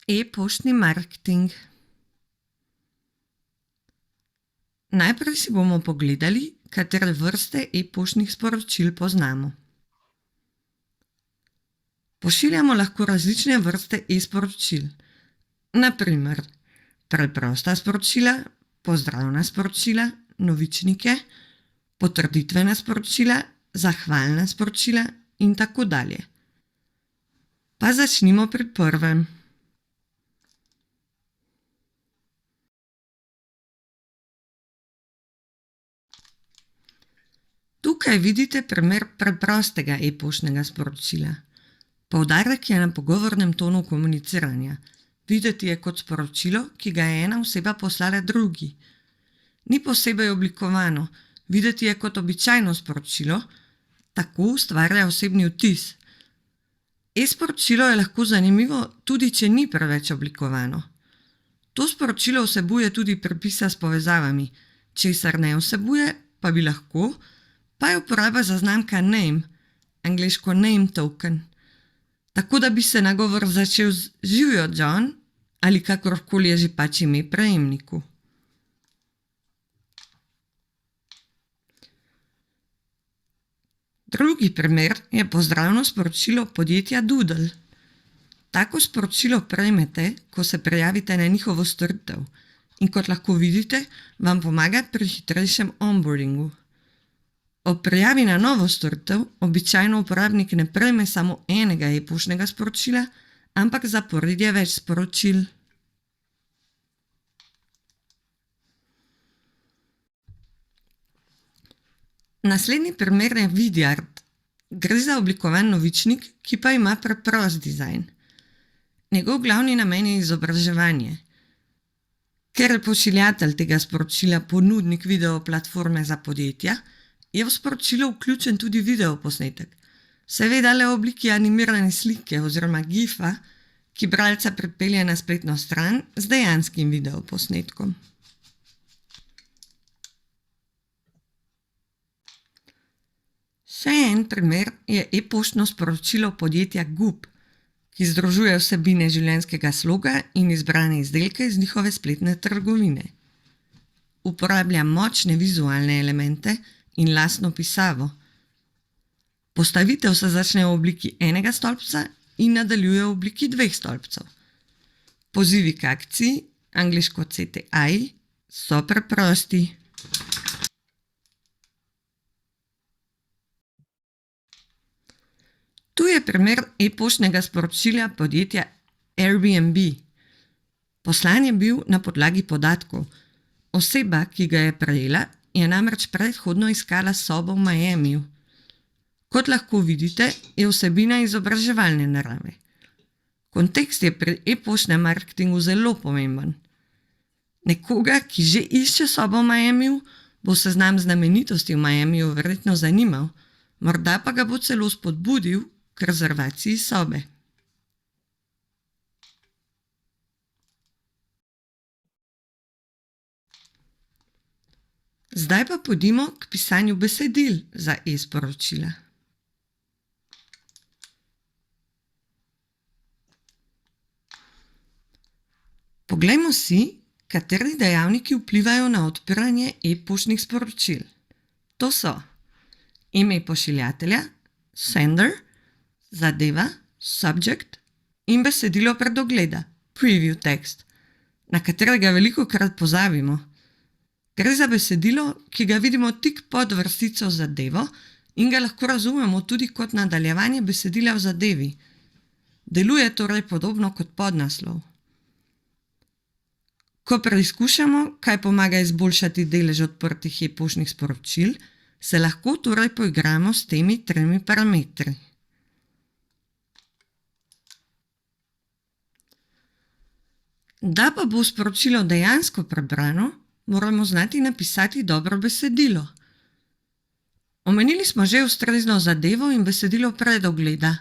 E-poštni marketing. Najprej si bomo pogledali, katere vrste e-poštnih sporočil poznamo. Pošiljamo lahko različne vrste e-sporočil. Na primer, preprosta sporočila, pozdravna sporočila, novičnike, potrditvena sporočila, zahvalna sporočila in tako dalje. Pa začnimo pri prvem. Tukaj vidite primer preprostega e-poštnega sporočila. Poudarek je na pogovornem tonu komuniciranja. Videti je kot sporočilo, ki ga je ena oseba poslala drugi. Ni posebej oblikovano, videti je kot običajno sporočilo, tako ustvarja osebni vtis. E-sporočilo je lahko zanimivo, tudi če ni preveč oblikovano. To sporočilo vsebuje tudi pripisa s povezavami, česar ne vsebuje, pa bi lahko, pa je uporaba zaznamka name, angleško name token. Tako da bi se nagovor začel z "Živjo, John" ali kakorkoli je že pač ime prejemniku. Drugi primer je pozdravno sporočilo podjetja Doodle. Tako sporočilo prejmete, ko se prijavite na njihovo storitev in kot lahko vidite, vam pomaga pri hitrejšem onboardingu. Ob prijavi na novo storitev običajno uporabnik ne prejme samo enega e-poštnega sporočila, ampak zaporedje več sporočil. Naslednji primer je Vidyard. Gre za oblikovan novičnik, ki pa ima preprost dizajn. Njegov glavni namen je izobraževanje. Ker je pošiljatelj tega sporočila ponudnik video platforme za podjetja, je v sporočilo vključen tudi videoposnetek. Seveda le v obliki animirane slike oziroma gifa, ki bralca pripelje na spletno stran z dejanskim videoposnetkom. Še en primer je e-poštno sporočilo podjetja Goop, ki združuje vsebine življenjskega sloga in izbrane izdelke iz njihove spletne trgovine. Uporablja močne vizualne elemente in lastno pisavo. Postavitev se začne v obliki enega stolpca in nadaljuje v obliki dveh stolpcev. Pozivi k akciji, angleško CTI, so preprosti. Tu je primer e-poštnega sporočila podjetja Airbnb. Poslan je bil na podlagi podatkov. Oseba, ki ga je prejela, je namreč predhodno iskala sobo v Miamiju. Kot lahko vidite, je vsebina izobraževalne narave. Kontekst je pri e-poštnem marketingu zelo pomemben. Nekoga, ki že išče sobo v Miamiju, bo seznam znamenitosti v Miamiju verjetno zanimal, morda pa ga bo celo spodbudil k rezervaciji sobe. Zdaj pa pojdimo k pisanju besedil za e-sporočila. Poglejmo si, kateri dejavniki vplivajo na odpiranje e-poštnih sporočil. To so ime pošiljatelja, sender, zadeva, subject in besedilo predogleda, preview text, na katerega velikokrat pozabimo. Gre za besedilo, ki ga vidimo tik pod vrstico zadevo in ga lahko razumemo tudi kot nadaljevanje besedila v zadevi. Deluje torej podobno kot podnaslov. Ko preizkušamo, kaj pomaga izboljšati delež odprtih e-poštnih sporočil, se lahko torej poigramo s temi tremi parametri. Da pa bo sporočilo dejansko prebrano, moramo znati napisati dobro besedilo. Omenili smo že ustrezno zadevo in besedilo predogleda.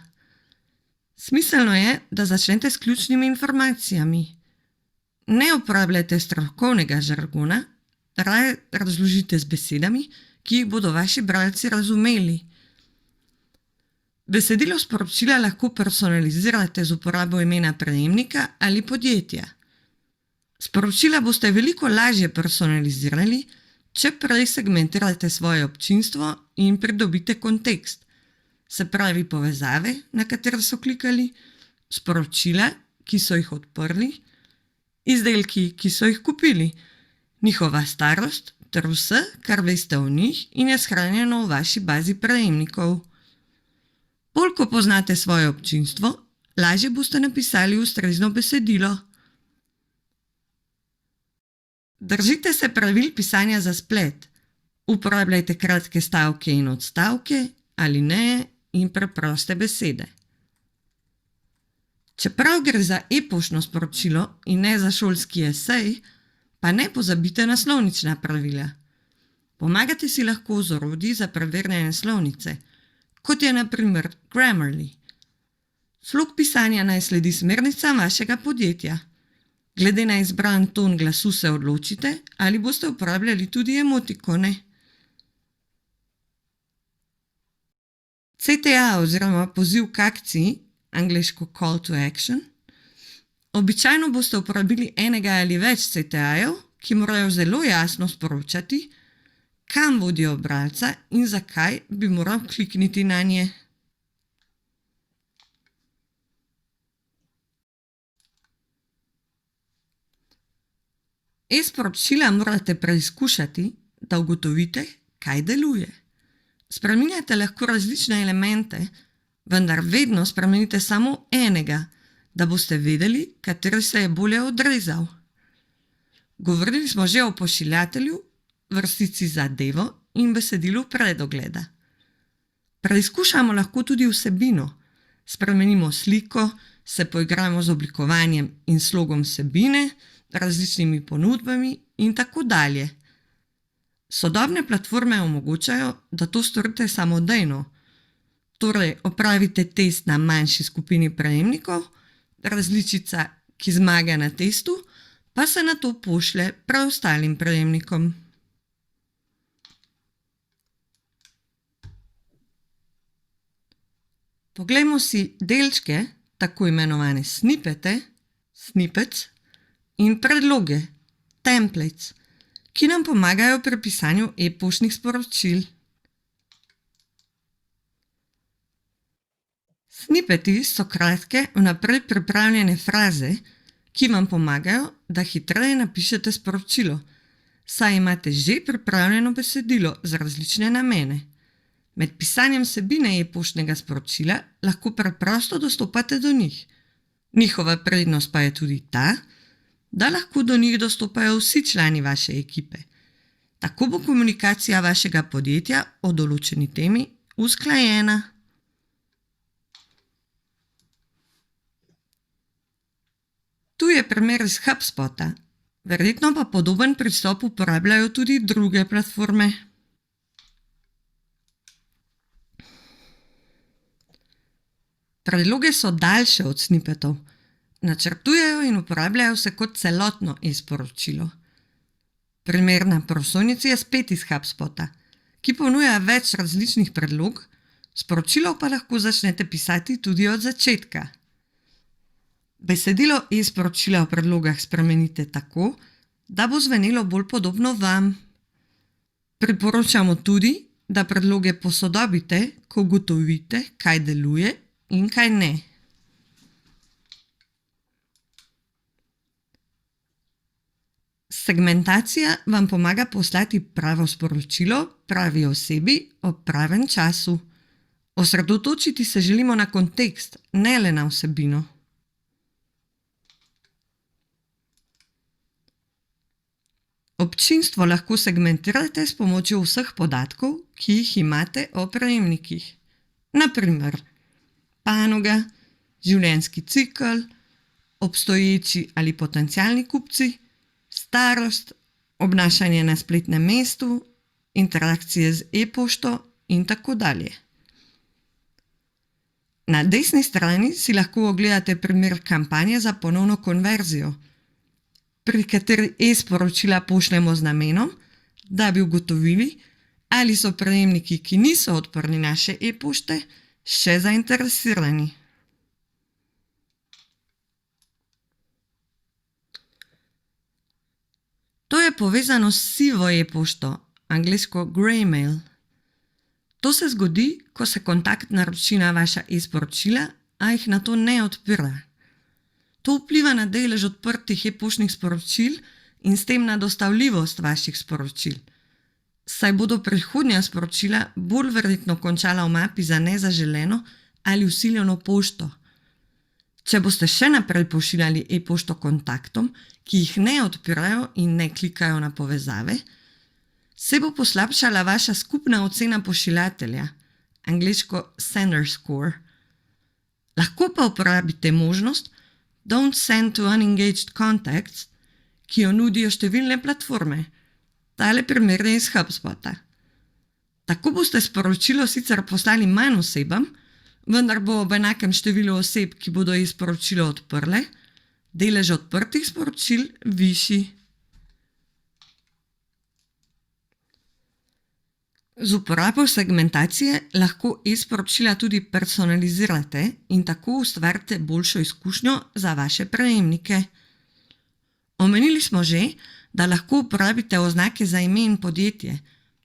Smiselno je, da začnete s ključnimi informacijami. Ne uporabljajte strokovnega žargona, raje razložite z besedami, ki jih bodo vaši bralci razumeli. Besedilo sporočila lahko personalizirate z uporabo imena prejemnika ali podjetja. Sporočila boste veliko lažje personalizirali, če prej segmentirate svoje občinstvo in pridobite kontekst, se pravi povezave, na katere so klikali, sporočila, ki so jih odprli, izdelki, ki so jih kupili, njihova starost ter vse, kar veste o njih in je shranjeno v vaši bazi prejemnikov. Bolj ko poznate svoje občinstvo, lažje boste napisali ustrezno besedilo. Držite se pravil pisanja za splet. Uporabljajte kratke stavke in odstavke, alineje in preproste besede. Čeprav gre za e-poštno sporočilo in ne za šolski esej, pa ne pozabite na slovnična pravila. Pomagate si lahko z orodji za preverjanje slovnice, kot je na primer Grammarly. Slog pisanja naj sledi smernicam vašega podjetja. Glede na izbran ton glasu se odločite, ali boste uporabljali tudi emotikone. CTA oziroma poziv k akciji, angleško call to action. Običajno boste uporabili enega ali več CTA-jev, ki morajo zelo jasno sporočati, kam vodijo bralca in zakaj bi moral klikniti na nje. E-sporočila morate preizkušati, da ugotovite, kaj deluje. Spreminjate lahko različne elemente, vendar vedno spremenite samo enega, da boste vedeli, kateri se je bolje odrezal. Govorili smo že o pošiljatelju, vrstici zadevo in besedilu predogleda. Preizkušamo lahko tudi vsebino. Spremenimo sliko, se poigramo z oblikovanjem in slogom vsebine, različnimi ponudbami in tako dalje. Sodobne platforme omogočajo, da to storite samodejno. Torej, opravite test na manjši skupini prejemnikov, različica, ki zmaga na testu, pa se nato pošlje preostalim prejemnikom. Poglejmo si delčke, tako imenovane snippete, snippets, in predloge, templates, ki nam pomagajo pri pisanju e-poštnih sporočil. Snippeti so kratke, vnaprej pripravljene fraze, ki vam pomagajo, da hitreje napišete sporočilo, saj imate že pripravljeno besedilo za različne namene. Med pisanjem vsebine e-poštnega sporočila lahko preprosto dostopate do njih. Njihova prednost pa je tudi ta, da lahko do njih dostopajo vsi člani vaše ekipe. Tako bo komunikacija vašega podjetja o določeni temi usklajena. Tu je primer iz HubSpota. Verjetno pa podoben pristop uporabljajo tudi druge platforme. Predloge so daljše od snippetov. Načrtujejo in uporabljajo se kot celotno e-sporočilo. Primer na prosojnici je spet iz HubSpota, ki ponuja več različnih predlog, sporočilo pa lahko začnete pisati tudi od začetka. Besedilo e-sporočila v predlogah spremenite tako, da bo zvenelo bolj podobno vam. Priporočamo tudi, da predloge posodobite, ko ugotovite, kaj deluje in kaj ne. Segmentacija vam pomaga poslati pravo sporočilo pravi osebi ob pravem času. Osredotočiti se želimo na kontekst, ne le na vsebino. Občinstvo lahko segmentirate s pomočjo vseh podatkov, ki jih imate o prejemnikih. Na primer, panoga, življenjski cikel, obstoječi ali potencialni kupci, starost, obnašanje na spletnem mestu, interakcije z e-pošto in tako dalje. Na desni strani si lahko ogledate primer kampanje za ponovno konverzijo, pri kateri e-sporočila pošljemo z namenom, da bi ugotovili, ali so prejemniki, ki niso odprli naše e-pošte, Še zainteresirani. To je povezano s sivo e-pošto, angleško grey mail. To se zgodi, ko se kontakt naroči na vaša e-sporočila, a jih nato ne odpira. To vpliva na delež odprtih e-poštnih sporočil in s tem na dostavljivost vaših sporočil. Saj bodo prihodnja sporočila bolj verjetno končala v mapi za nezaželeno ali vsiljeno pošto. Če boste še naprej pošiljali e-pošto kontaktom, ki jih ne odpirajo in ne klikajo na povezave, se bo poslabšala vaša skupna ocena pošiljatelja, angleško sender score. Lahko pa uporabite možnost Don't send to unengaged contacts, ki jo nudijo številne platforme. Tale primer je iz HubSpota. Tako boste sporočilo sicer poslali manj osebam, vendar bo ob enakem številu oseb, ki bodo e-sporočilo odprle, delež odprtih sporočil višji. Z uporabo segmentacije lahko e-sporočila tudi personalizirate in tako ustvarite boljšo izkušnjo za vaše prejemnike. Omenili smo že, da lahko uporabite oznake za ime in podjetje,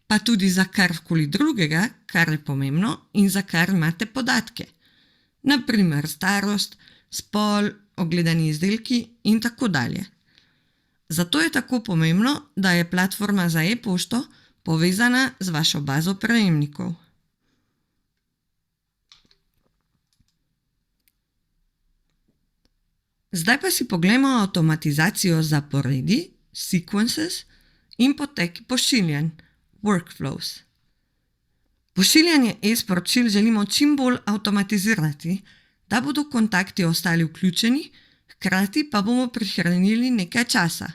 pa tudi za karkoli drugega, kar je pomembno in za kar imate podatke. Naprimer starost, spol, ogledani izdelki in tako dalje. Zato je tako pomembno, da je platforma za e-pošto povezana z vašo bazo prejemnikov. Zdaj pa si poglejmo avtomatizacijo zaporedij, sequences in potek pošiljanj, workflows. Pošiljanje e-sporočil želimo čim bolj avtomatizirati, da bodo kontakti ostali vključeni, hkrati pa bomo prihranili nekaj časa.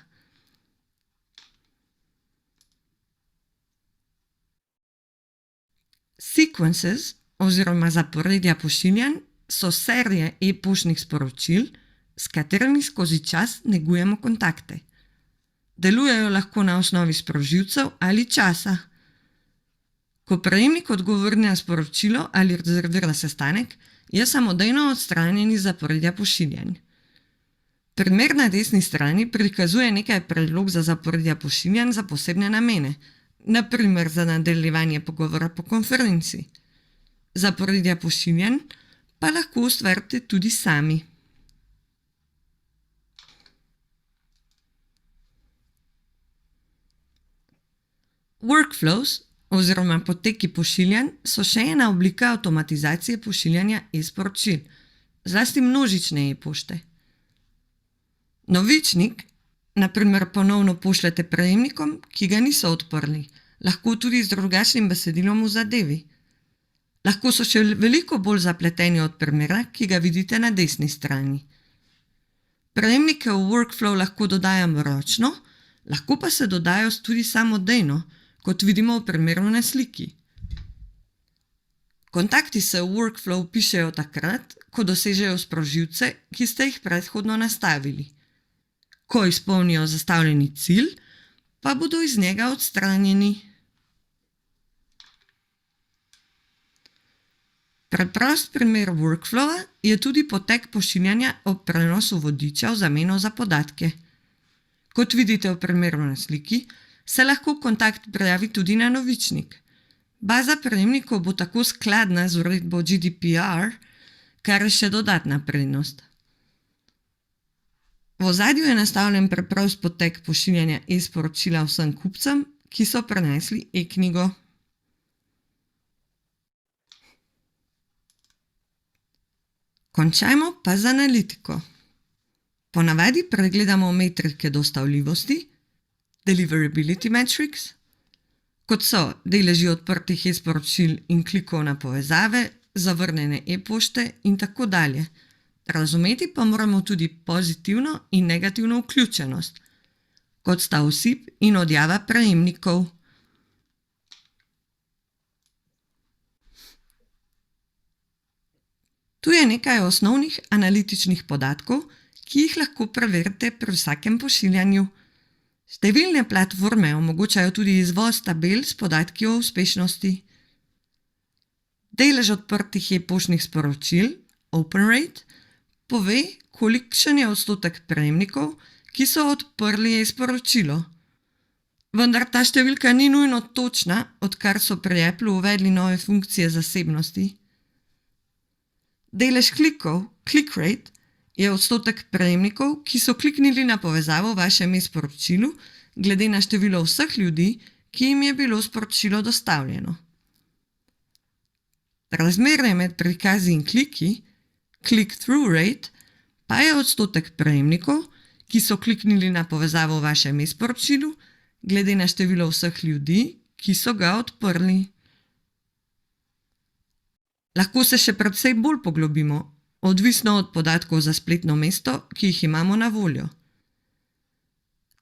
Sequences oziroma zaporedja pošiljanj so serije e-poštnih sporočil, s katerimi skozi čas negujemo kontakte. Delujejo lahko na osnovi sprožilcev ali časa. Ko prejemnik odgovori na sporočilo ali rezervira sestanek, je samodejno odstranjen iz zaporedja pošiljanj. Primer na desni strani prikazuje nekaj predlog za zaporedja pošiljanj za posebne namene, naprimer za nadaljevanje pogovora po konferenci. Zaporedja pošiljanj pa lahko ustvarite tudi sami. Workflows oziroma poteki pošiljanj so še ena oblika avtomatizacije pošiljanja e-sporočil, zlasti množične e-pošte. Novičnik, naprimer ponovno pošljete prejemnikom, ki ga niso odprli, lahko tudi z drugačnim besedilom v zadevi. Lahko so še veliko bolj zapleteni od primera, ki ga vidite na desni strani. Prejemnike v workflow lahko dodajamo ročno, lahko pa se dodajo tudi samodejno, kot vidimo v primeru na sliki. Kontakti se v workflow pišejo takrat, ko dosežejo sprožilce, ki ste jih predhodno nastavili. Ko izpolnijo zastavljeni cilj, pa bodo iz njega odstranjeni. Preprost primer workflowa je tudi potek pošiljanja ob prenosu vodiča v zameno za podatke. Kot vidite v primeru na sliki, se lahko kontakt prijavi tudi na novičnik. Baza prejemnikov bo tako skladna z uredbo GDPR, kar je še dodatna prednost. V ozadju je nastavljen preprost potek pošiljanja e-sporočila vsem kupcem, ki so prenesli e-knjigo. Končajmo pa z analitiko. Ponavadi pregledamo metrike dostavljivosti, deliverability metrics, kot so deleži odprtih e-sporočil in klikov na povezave, zavrnjene e-pošte in tako dalje. Razumeti pa moramo tudi pozitivno in negativno vključenost, kot sta osip in odjava prejemnikov. Tu je nekaj osnovnih analitičnih podatkov, ki jih lahko preverite pri vsakem pošiljanju. Številne platforme omogočajo tudi izvoz tabel s podatki o uspešnosti. Delež odprtih e-poštnih sporočil, open rate, pove, kolikšen je odstotek prejemnikov, ki so odprli e-sporočilo. Vendar ta številka ni nujno točna, odkar so pri Applu uvedli nove funkcije zasebnosti. Delež klikov, click rate, je odstotek prejemnikov, ki so kliknili na povezavo v vašem e-sporočilu, glede na število vseh ljudi, ki jim je bilo sporočilo dostavljeno. Razmerje med prikazi in kliki, click-through rate, pa je odstotek prejemnikov, ki so kliknili na povezavo v vašem e-sporočilu, glede na število vseh ljudi, ki so ga odprli. Lahko se še precej bolj poglobimo, odvisno od podatkov za spletno mesto, ki jih imamo na voljo.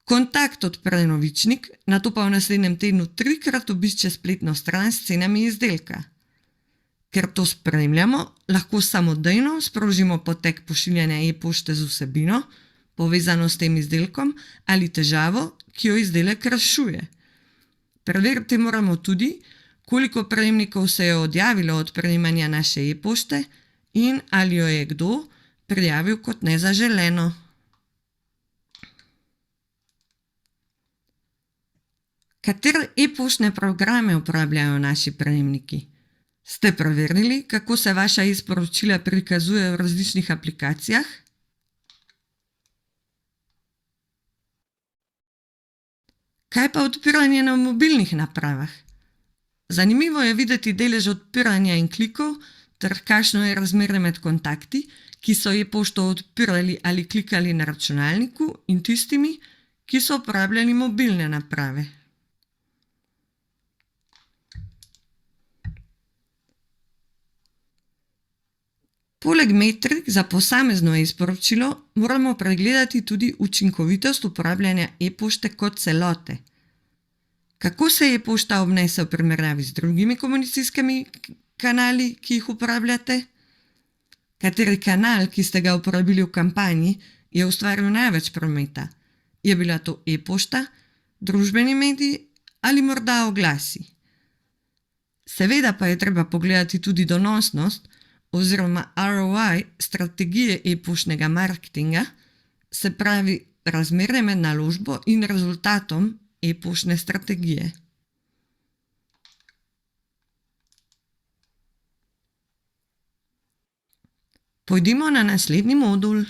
Kontakt odpre novičnik, nato pa v naslednjem tednu 3-krat obišče spletno stran s cenami izdelka. Ker to spremljamo, lahko samodejno sprožimo potek pošiljanja e-pošte z vsebino, povezano s tem izdelkom, ali težavo, ki jo izdelek rešuje. Preveriti moramo tudi, koliko prejemnikov se je odjavilo od prejemanja naše e-pošte in ali jo je kdo prijavil kot nezaželeno. Katere e-poštne programe uporabljajo naši prejemniki? Ste preverili, kako se vaša e-sporočila prikazujejo v različnih aplikacijah? Kaj pa odpiranje na mobilnih napravah? Zanimivo je videti delež odpiranja in klikov, ter kakšno je razmerje med kontakti, ki so e-pošto odpirali ali klikali na računalniku, in tistimi, ki so uporabljali mobilne naprave. Poleg metrik za posamezno e-sporočilo moramo pregledati tudi učinkovitost uporabljanja e-pošte kot celote. Kako se e-pošta obnese v primerjavi z drugimi komunikacijskimi kanali, ki jih uporabljate? Kateri kanal, ki ste ga uporabili v kampanji, je ustvaril največ prometa? Je bila to e-pošta, družbeni mediji ali morda oglasi? Seveda pa je treba pogledati tudi donosnost oziroma ROI strategije e-poštnega marketinga, se pravi razmerje med naložbo in rezultatom e-poštne strategije. Pojdimo na naslednji modul.